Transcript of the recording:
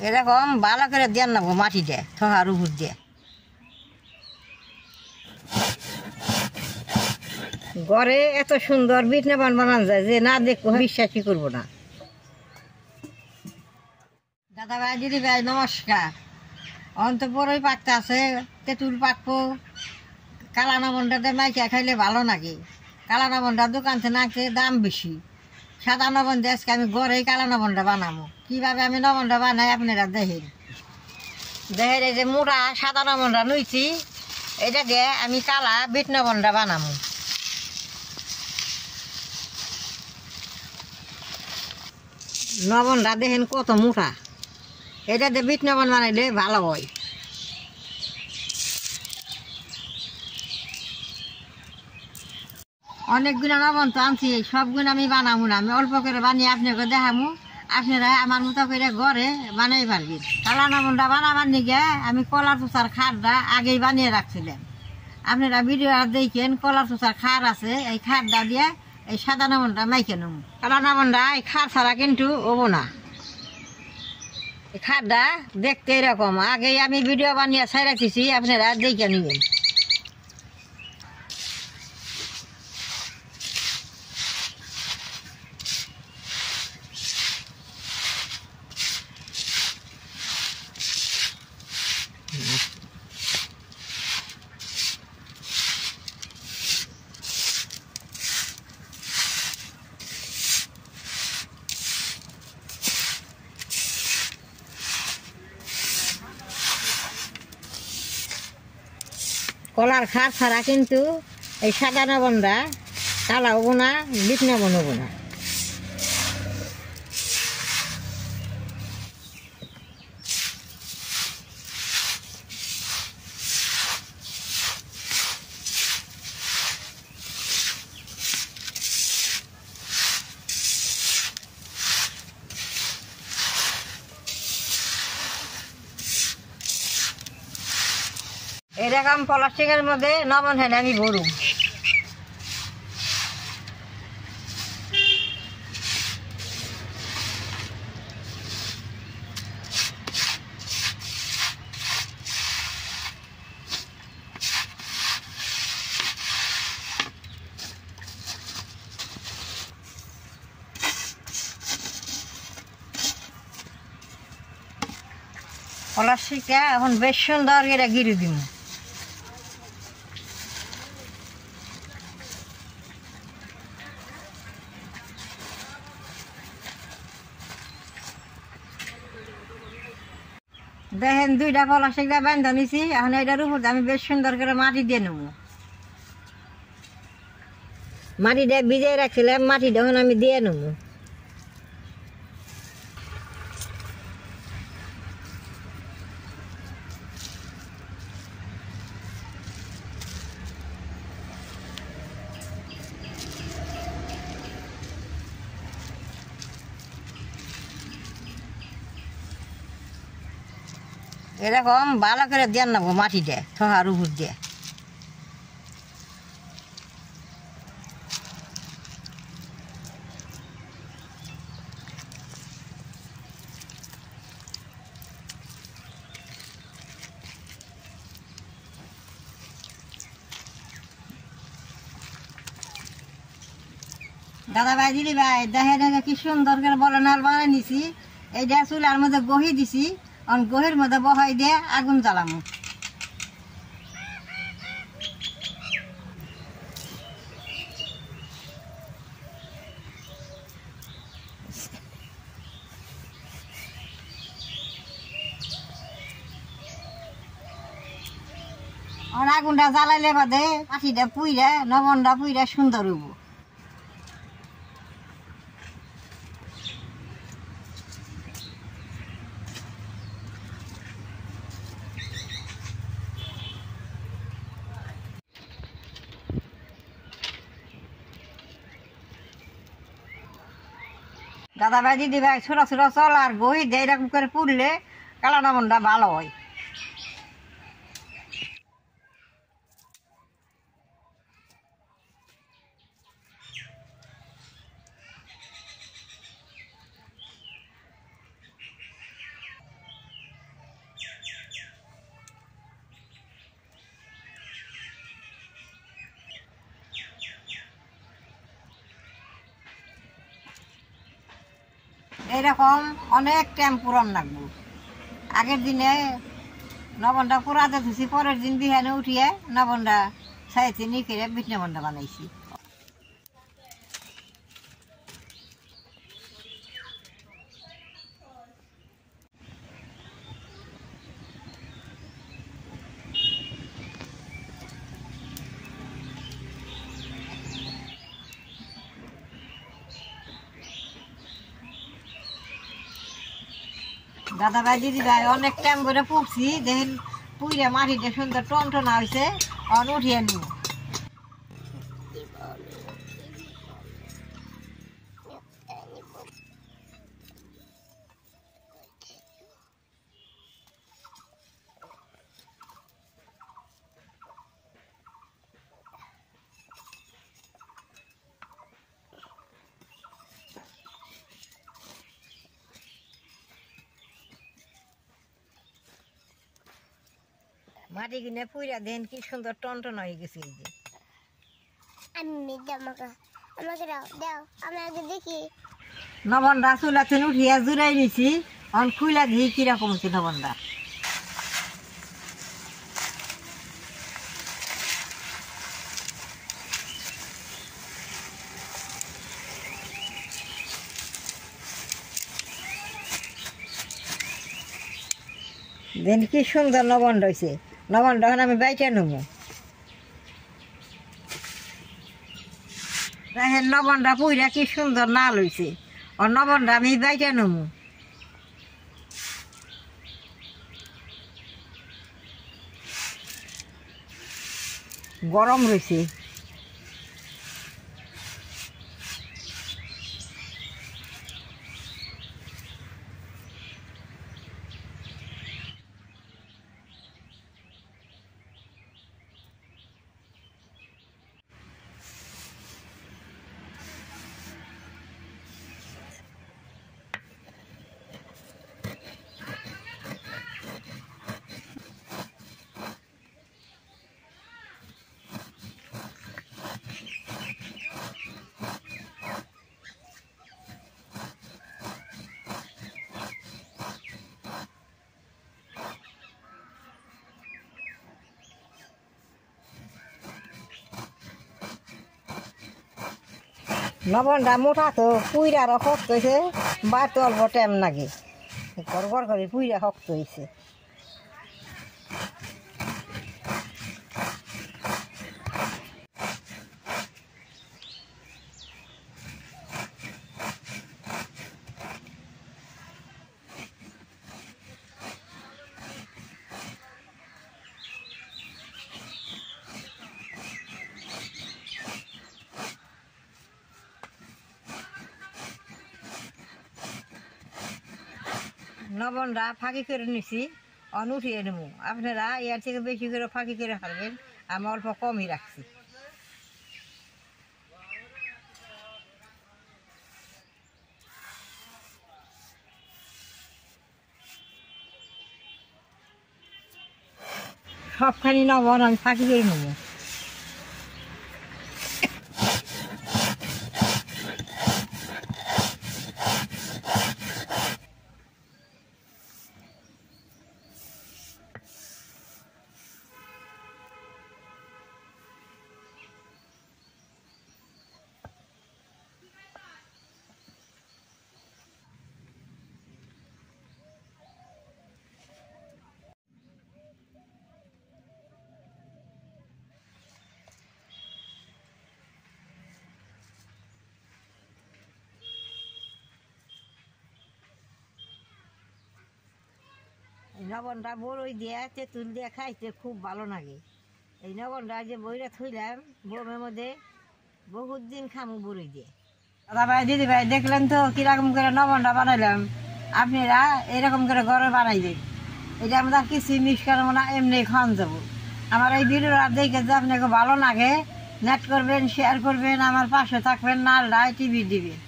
এরকম ভালো করে দেন নেবো মাটি দিয়ে থহার উপর দিয়ে। ঘরে এত সুন্দর বিটনা পান বানানো যায় যে না দেখবো বিশ্বাসই করবো না। দাদা ভাই দিদি ভাই নমস্কার। অন্ত বড়ই পাকতে আছে, তেঁতুল পাকবো। কালা নবনটাতে মাইকা খাইলে ভালো নাকি? কালা নবনটার দোকান থেকে নাকতে দাম বেশি। সাদা নবন দিয়ে আজকে আমি ঘরেই কালা নবনটা বানাবো। কীভাবে আমি নবনটা বানাই আপনারা দেখেন। দেখেন এই যে মোটা সাদা নবনটা লইছি, এটা দিয়ে আমি কালা বিট নবনটা বানাবো। নবনটা দেখেন কত মোটা, এটা দিয়ে বিট নবন বানাইলে ভালো হয়। অনেকগুলো নবন তো আনছি, সবগুলো আমি বানাবো না, আমি অল্প করে বানিয়ে আপনাকে দেখাবো। আপনারা আমার মতো করে ঘরে বানাই পারবেন। কালা নবনটা বানাবার নিগে আমি কলার চোষার খারটা আগেই বানিয়ে রাখছিলাম। আপনারা ভিডিও দেখেন, কলার চোষার খার আছে, এই খারটা দিয়ে এই সাদা নবনটা মাইকে নেব। কালা নবনটা এই খার ছাড়া কিন্তু হবো না। এই খারটা দেখতে এরকম, আগেই আমি ভিডিও বানিয়ে ছাই রাখছি, আপনারা দেখে নেবেন। কলার খার ছাড়া কিন্তু এই সাদা নবনটা কালা হবো না, বিট নবন হবো না। এরকম প্লাস্টিকের মধ্যে নবন হেনে আমি ভরুম। প্লাস্টিকটা এখন বেশ সুন্দর করে গিরে দিব। দেখেন দুইটা প্লাস্টিকটা বান্ধা নিছি, এখন এটার উপর আমি বেশ সুন্দর করে মাটি দিয়ে নেব। মাটিটা ভিজিয়ে রাখছিলাম, মাটিটা এখন আমি দিয়ে নেব। এরকম ভালো করে দেন নেবো মাটি দিয়ে থহার উপর দিয়ে। দাদা ভাই দিদি ভাই দেখে দেখে কি সুন্দর করে বলে নাল বানাই নিছি। এইটা চুলার মধ্যে গহি দিছি, গহির মধ্যে বহাই দিয়ে আগুন জ্বালামো। আগুনটা জ্বালাইলে বাদে মাটিটা পুইরা নবনটা পুইরা সুন্দর হইব। দাদা ভাই দিদি ভাই ছোট ছোট চল আর গহি দিয়ে এরকম করে পুড়লে কালা নবনটা ভালো হয়। এরকম অনেক টাইম পুরান লাগবো। আগের দিনে নবনটা পুরাতে ধুছি, পরের দিন বিহানে উঠিয়ে নবনটা সাইতে নিয়ে করে বিট নবনটা বানাইছি। দাদা ভাই দিদি ভাই অনেক টাইম করে পুড়ছি, দেখেন পুইরা মাটিতে সুন্দর টনটনা হয়েছে, উঠিয়ে নিব। মাটি কিনে পুইরা দেন কি সুন্দর টনটন হয়ে গেছে। এই যে নবনটা চুলাতে উঠিয়া জুড়াই নিছি, অন খুইলা দিয়ে কিরকম হচ্ছে নবনটা। দেন কি সুন্দর নবন রয়েছে। নবনটা এখন আমি বাইটা নেবো। দেখেন নবনটা পুইরা কি সুন্দর না লইছে, আর নবনটা আমি বাইটা নেবো। গরম রয়েছে। লবণটা মোটা তো পুইরা আরো শক্ত হয়েছে, বাড়তে অল্প টাইম লাগে, গড় গড় করে পুইরা শক্ত হয়েছে। লবণটা ফাঁকি করে নিছি, উঠিয়ে নেব। আপনারা এর থেকে বেশি করে ফাঁকি করে খাবেন, আমি অল্প কমই রাখছি। সবখানি লবণ আমি ফাঁকি করে নেব। এই লবণটা বড়ই দিয়ে তেঁতুল দিয়ে খাইতে খুব ভালো লাগে। এই লবণটা যে বইটা থইলাম বোমের মধ্যে বহুত দিন খামু বড়ই দিয়ে। দাদা ভাই দিদি ভাই দেখলেন তো কিরকম করে লবণটা বানাইলাম, আপনারা এরকম করে ঘরে বানাইবেন। এটা আমরা কিছু মিক্স করবো না, এমনি খাওয়ান যাবো। আমার এই ভিডিওটা দেখে যে আপনাকে ভালো লাগে, নেট করবেন, শেয়ার করবেন, আমার পাশে থাকবেন, নাল টিভি দিবেন।